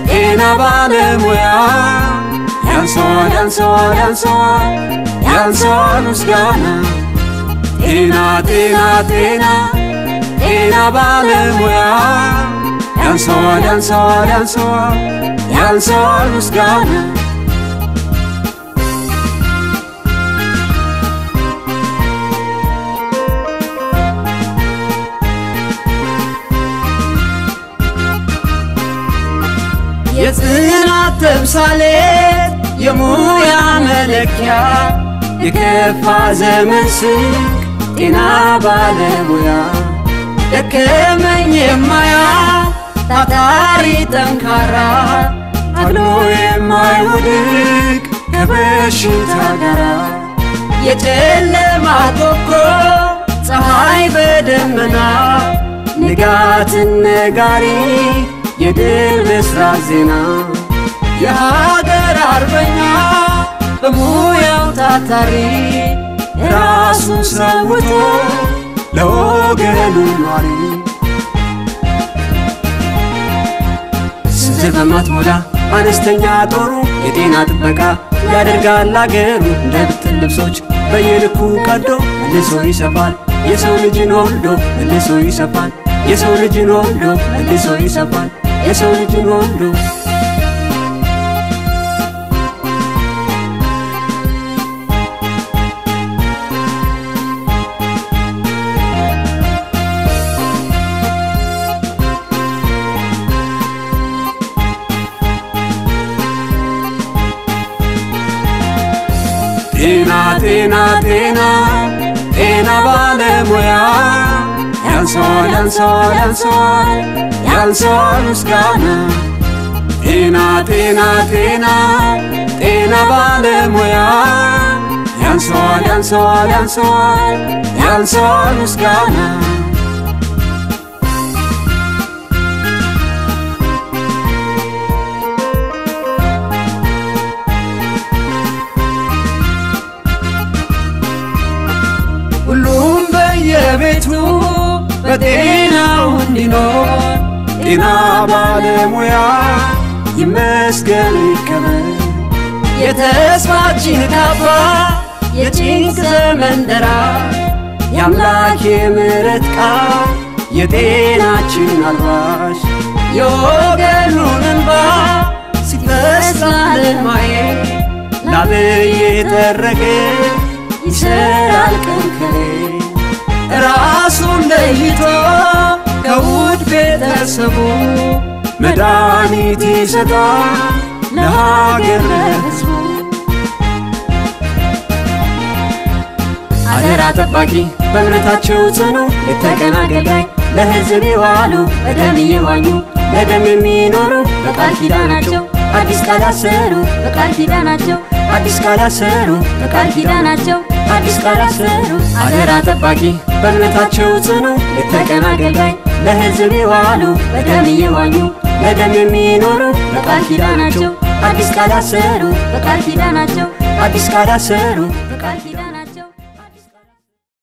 ጤና ባለሙያ ያንሰዋል ምስጋና ጤና ባለሙያ ያንሰዋል ምስጋና የጽናት ተምሳሌት የሙያ መለኪያ የከፋ ዘመን ስንቅ ጤና ባለሙያ ደከመኝ የማያ ታታሪ ጠንካራ አግሎ የማይወድቅ ከበሽታ ጋራ የጨለማ ኮከብ ፀሐይ በደመና ንጋትን ነጋሪ የድል ምስራት ዜና የሀገር አርበኛ በሙያው ታታሪ ራሱን ሰውቶ ለወገኑ ኗሪ ስንዝር በማትሞላ አነስተኛ ጦሩ የጤና ጥበቃ ያደርጋል አገሩ እንደ ብትን ልብሶች በየልኩ ቀዶ መልሶ ይሰፋል የሰው ልጅን ወልዶ መልሶ ይሰፋል የሰው ልጅን ወልዶ መልሶ ይሰፋል የሰው ልጅን ወልዶ ጤና ባለሙያ ያንሰዋል ምስጋና ጤና ባለሙያ ያንሰዋል ምስጋና ሁሉም በየቤቱ በጤናው እንዲኖር ጤና ባለሙያ ይመስገን ይከበር የተስፋችን ካባ የጭንቅ ዘመን ደራሽ የአምላክ የምሕረት ቃል የጤናችን አልባሽ የወገኑን እንባ ሲፈስ ላለማየት ላብይ የጠረገ ይሰራል ቀን ከሌት ራሱን ለይቶ ከውድ ቤተሰቡ መድኃኒት ይሰጣል ለሀገር ለሕዝቡ አደራ ጠባቂ በእምነታቸው ጽኑ የተቀን አገልጋይ ለሕዝብ የዋሉ በደም እየዋኙ ለደም የሚኖሩ በቃል ኪዳናቸው አዲስ ቃል አሰሩ በቃል ኪዳናቸው አዲስ ቃል አሰሩ በቃል ኪዳናቸው አዲስ ቃል አሰሩ አደራ ጠባቂ በእምነታቸው ጽኑ የተቀን አገልጋይ ለሕዝብ የዋሉ በደም እየዋኙ ለደም የሚኖሩ በቃል ኪዳናቸው አዲስ ቃል አሰሩ በቃል ኪዳናቸው አዲስ ቃል አሰሩ በቃል ኪዳናቸው